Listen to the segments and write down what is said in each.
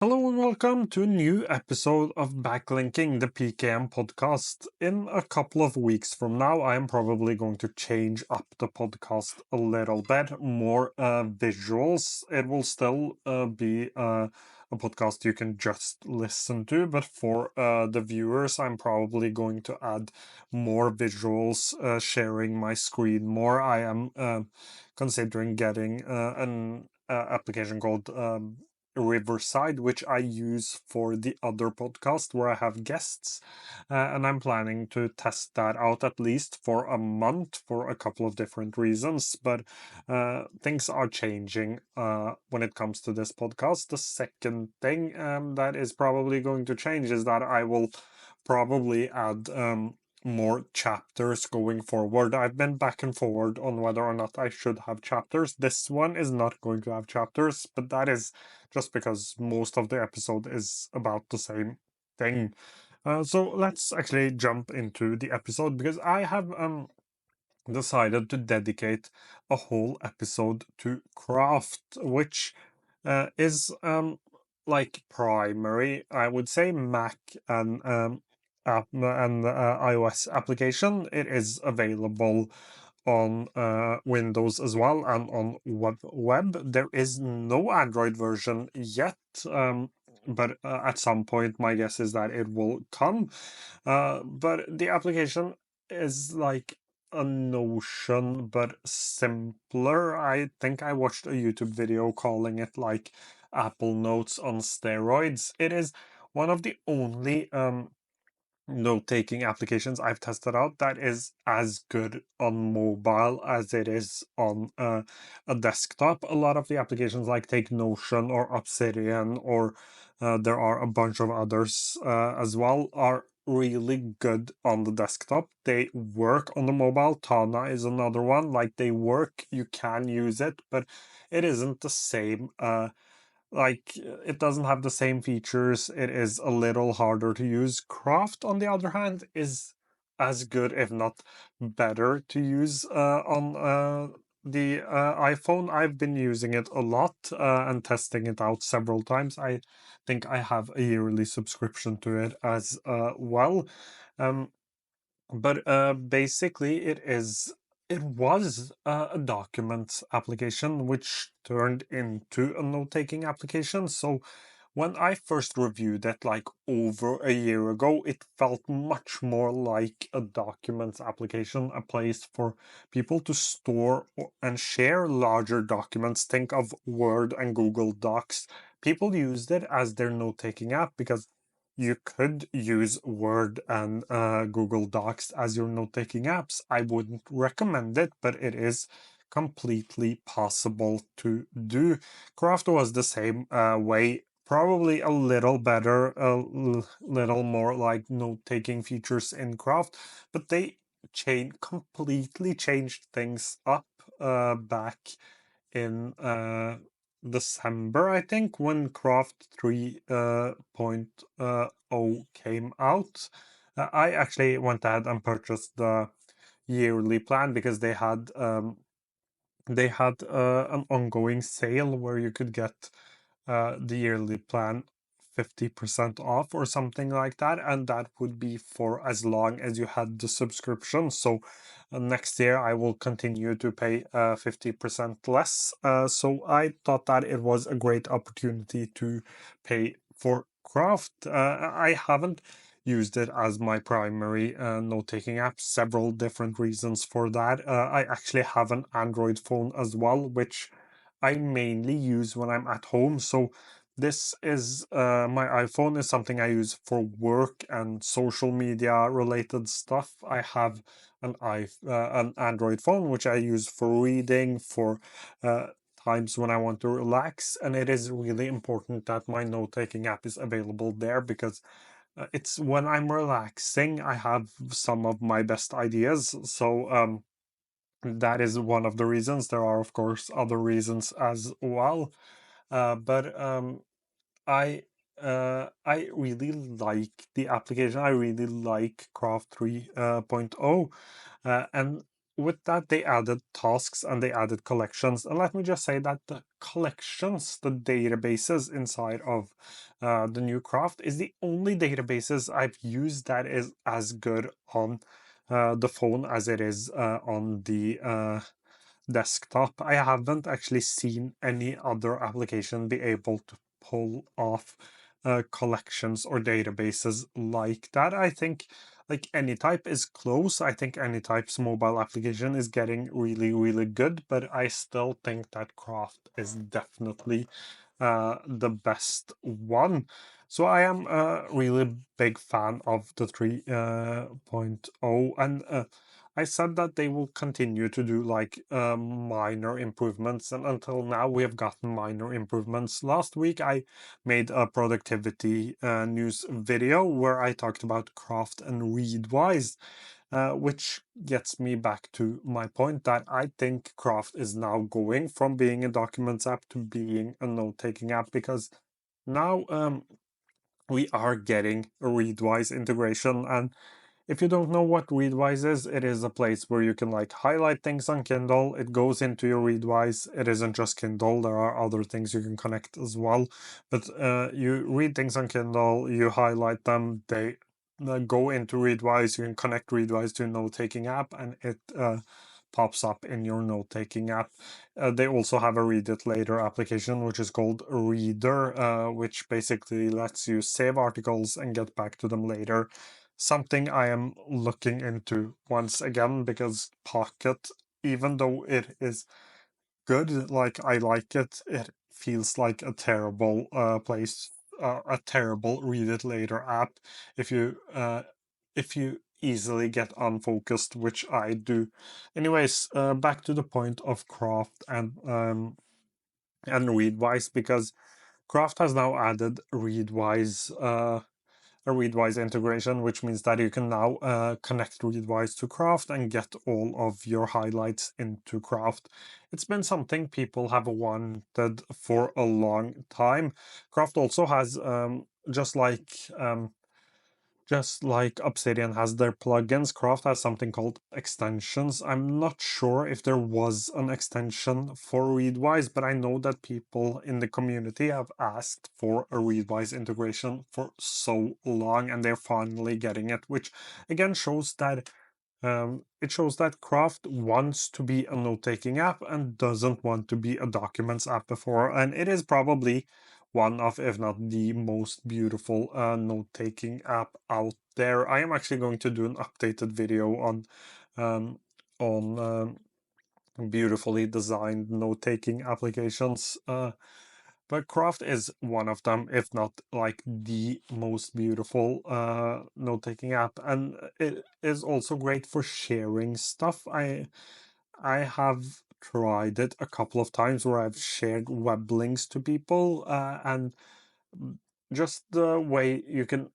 Hello and welcome to a new episode of Backlinking, the PKM podcast. In a couple of weeks from now, I am probably going to change up the podcast a little bit, more visuals. It will still be a podcast you can just listen to, but for the viewers, I'm probably going to add more visuals, sharing my screen more. I am considering getting an application called Riverside, which I use for the other podcast where I have guests. And I'm planning to test that out at least for a month for a couple of different reasons. But things are changing when it comes to this podcast. The second thing that is probably going to change is that I will probably add more chapters going forward. I've been back and forward on whether or not I should have chapters. This one is not going to have chapters, but that is just because most of the episode is about the same thing. So let's actually jump into the episode because I have decided to dedicate a whole episode to craft, which is like primary, I would say, Mac and iOS application. It is available on Windows as well and on web. There is no Android version yet, but at some point, my guess is that it will come. But the application is like a Notion, but simpler. I think I watched a YouTube video calling it like Apple Notes on steroids. It is one of the only note-taking applications I've tested out that is as good on mobile as it is on a desktop. A lot of the applications like Take Notion or Obsidian or there are a bunch of others as well are really good on the desktop. They work on the mobile. Tana is another one. Like they work, you can use it, but it isn't the same like it doesn't have the same features. It is a little harder to use. Craft, on the other hand, is as good, if not better, to use on the iPhone. I've been using it a lot and testing it out several times. I think I have a yearly subscription to it as well. Um, but basically, it was a documents application which turned into a note-taking application. So when I first reviewed it like over a year ago, it felt much more like a documents application, a place for people to store and share larger documents. Think of Word and Google Docs. People used it as their note-taking app because you could use Word and Google Docs as your note-taking apps. I wouldn't recommend it, but it is completely possible to do. Craft was the same way, probably a little better, little more like note-taking features in Craft, but they completely changed things up back in December, I think, when Craft 3.0 came out. I actually went ahead and purchased the yearly plan because they had an ongoing sale where you could get the yearly plan 50% off or something like that, and that would be for as long as you had the subscription. So next year I will continue to pay 50% less. So I thought that it was a great opportunity to pay for Craft. I haven't used it as my primary note-taking app. Several different reasons for that. I actually have an Android phone as well, which I mainly use when I'm at home. So this is my iPhone is something I use for work and social media related stuff. I have an Android phone which I use for reading, for uh, times when I want to relax, and it is really important that my note-taking app is available there because it's when I'm relaxing I have some of my best ideas. So that is one of the reasons. There are, of course, other reasons as well. But I really like the application. I really like Craft 3.0. And with that, they added tasks and they added collections. And let me just say that the collections, the databases inside of the new Craft, is the only databases I've used that is as good on the phone as it is on the desktop. I haven't actually seen any other application be able to pull off collections or databases like that. I think like AnyType is close. I think AnyType's mobile application is getting really, really good, but I still think that Craft is definitely the best one. So I am a really big fan of the 3.0, and I said that they will continue to do like minor improvements, and until now we have gotten minor improvements. Last week I made a productivity news video where I talked about Craft and Readwise, which gets me back to my point that I think Craft is now going from being a documents app to being a note-taking app, because now we are getting a Readwise integration. And if you don't know what Readwise is, it is a place where you can like highlight things on Kindle. It goes into your Readwise. It isn't just Kindle. There are other things you can connect as well. But you read things on Kindle, you highlight them, they go into Readwise. You can connect Readwise to a note-taking app, and it pops up in your note-taking app. They also have a Read It Later application, which is called Reader, which basically lets you save articles and get back to them later. Something I am looking into once again, because Pocket, even though it is good, like I like it, it feels like a terrible place, a terrible Read It Later app if you easily get unfocused, which I do. Anyways, back to the point of Craft and Readwise, because Craft has now added Readwise a Readwise integration, which means that you can now connect Readwise to Craft and get all of your highlights into Craft. It's been something people have wanted for a long time. Craft also has, just like Obsidian has their plugins, Craft has something called extensions. I'm not sure if there was an extension for Readwise, but I know that people in the community have asked for a Readwise integration for so long, and they're finally getting it, which again shows that it shows that Craft wants to be a note-taking app and doesn't want to be a documents app before, and it is probably one of, if not the most beautiful note-taking app out there. I am actually going to do an updated video um, beautifully designed note-taking applications. But Craft is one of them, if not like the most beautiful note-taking app, and it is also great for sharing stuff. I have tried it a couple of times where I've shared web links to people, and just the way you can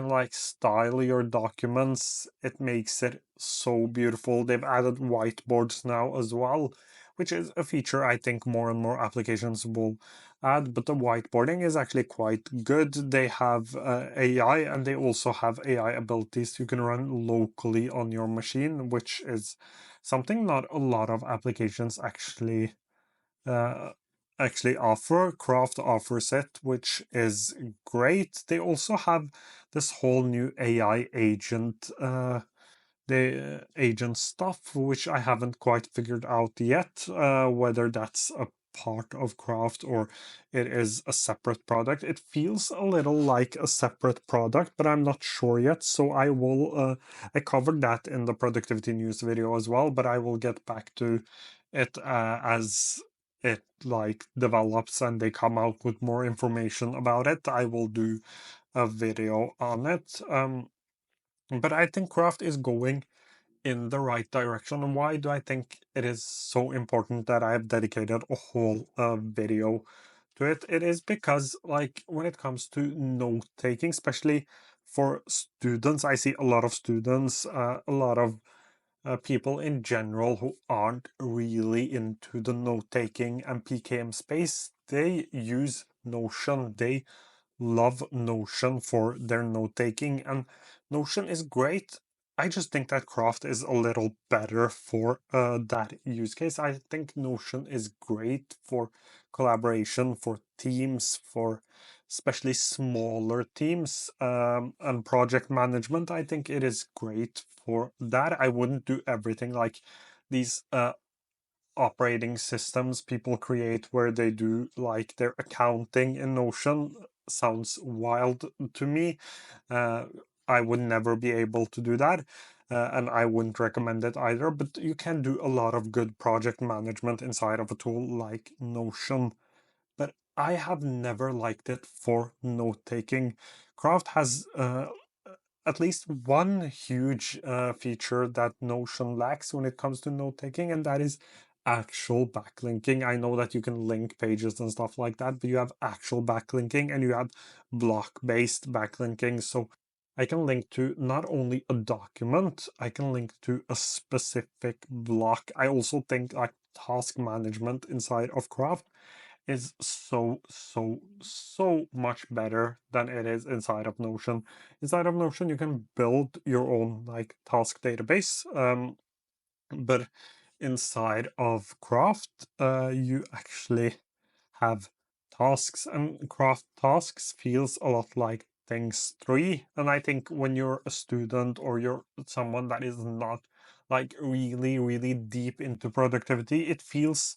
like style your documents, it makes it so beautiful. They've added whiteboards now as well, which is a feature I think more and more applications will add, but the whiteboarding is actually quite good. They have AI, and they also have AI abilities you can run locally on your machine, which is something not a lot of applications uh, actually offer. Craft offers it, which is great. They also have this whole new AI agent, the agent stuff, which I haven't quite figured out yet, whether that's a part of Craft or it is a separate product. It feels a little like a separate product, but I'm not sure yet. So I covered that in the productivity news video as well, but I will get back to it as it like develops and they come out with more information about it. I will do a video on it. But I think Craft is going in the right direction. And why do I think it is so important that I have dedicated a whole video to it? It is because, like, when it comes to note taking, especially for students, I see a lot of students, a lot of people in general who aren't really into the note taking and PKM space. They use Notion. They love Notion for their note taking, and Notion is great I just think that Craft is a little better for that use case. I think Notion is great for collaboration, for teams, for especially smaller teams, and project management. I think it is great for that. I wouldn't do everything like these operating systems people create where they do like their accounting in Notion sounds wild to me. Uh, I would never be able to do that. And I wouldn't recommend it either, but you can do a lot of good project management inside of a tool like Notion. But I have never liked it for note taking. Craft has at least one huge feature that Notion lacks when it comes to note taking, and that is actual backlinking. I know that you can link pages and stuff like that, but you have actual backlinking and you have block-based backlinking. So I can link to not only a document, I can link to a specific block. I also think like task management inside of Craft is so much better than it is inside of Notion. Inside of Notion, you can build your own like task database, but inside of Craft, you actually have tasks, and Craft tasks feels a lot like Things 3. And I think when you're a student or you're someone that is not like really deep into productivity, it feels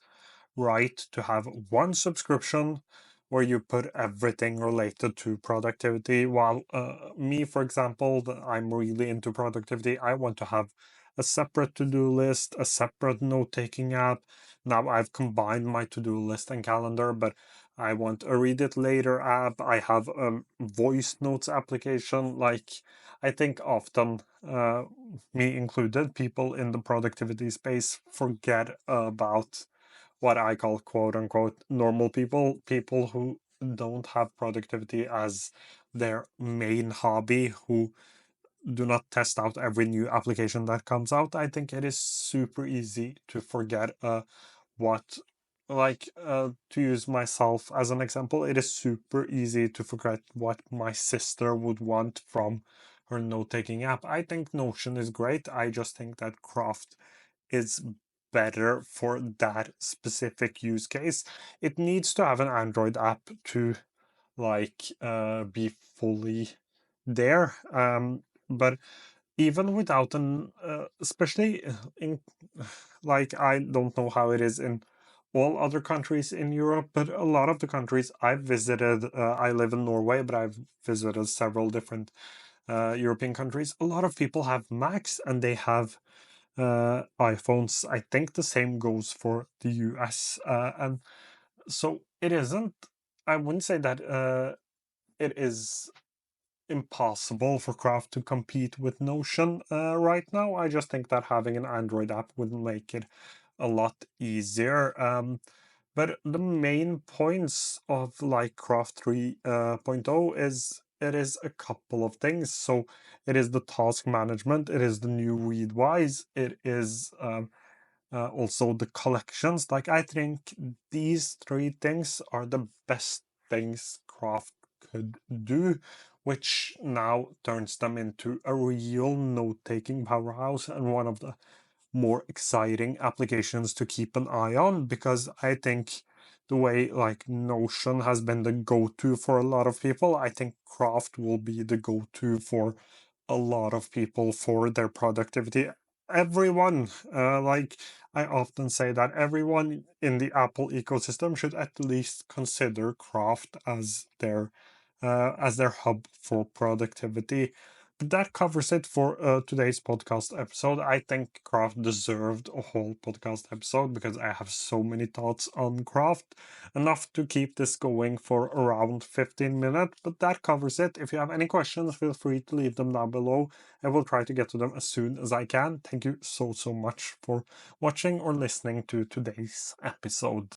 right to have one subscription where you put everything related to productivity. While me, for example, I'm really into productivity, I want to have a separate to-do list, a separate note-taking app. Now I've combined my to-do list and calendar, but I want a read it later app. I have a voice notes application. Like, I think often, me included, people in the productivity space forget about what I call quote unquote normal people, people who don't have productivity as their main hobby, who do not test out every new application that comes out. I think it is super easy to forget what, to use myself as an example, it is super easy to forget what my sister would want from her note-taking app. I think Notion is great. I just think that Craft is better for that specific use case. It needs to have an Android app to be fully there. But even without an especially in like I don't know how it is in all other countries in Europe, but a lot of the countries I've visited, I live in Norway, but I've visited several different European countries. A lot of people have Macs and they have iPhones. I think the same goes for the US. And so it isn't, I wouldn't say that it is impossible for Craft to compete with Notion right now. I just think that having an Android app would make it a lot easier. But the main points of like Craft 3.0 is it is a couple of things. So it is the task management, it is the new Readwise, it is also the collections. Like I think these three things are the best things Craft could do, which now turns them into a real note-taking powerhouse and one of the more exciting applications to keep an eye on, because I think the way like Notion has been the go-to for a lot of people, I think Craft will be the go-to for a lot of people for their productivity. Everyone, I often say that everyone in the Apple ecosystem should at least consider Craft as their hub for productivity. But that covers it for today's podcast episode. I think Craft deserved a whole podcast episode because I have so many thoughts on Craft, enough to keep this going for around 15 minutes. But that covers it. If you have any questions, feel free to leave them down below. I will try to get to them as soon as I can. Thank you so much for watching or listening to today's episode.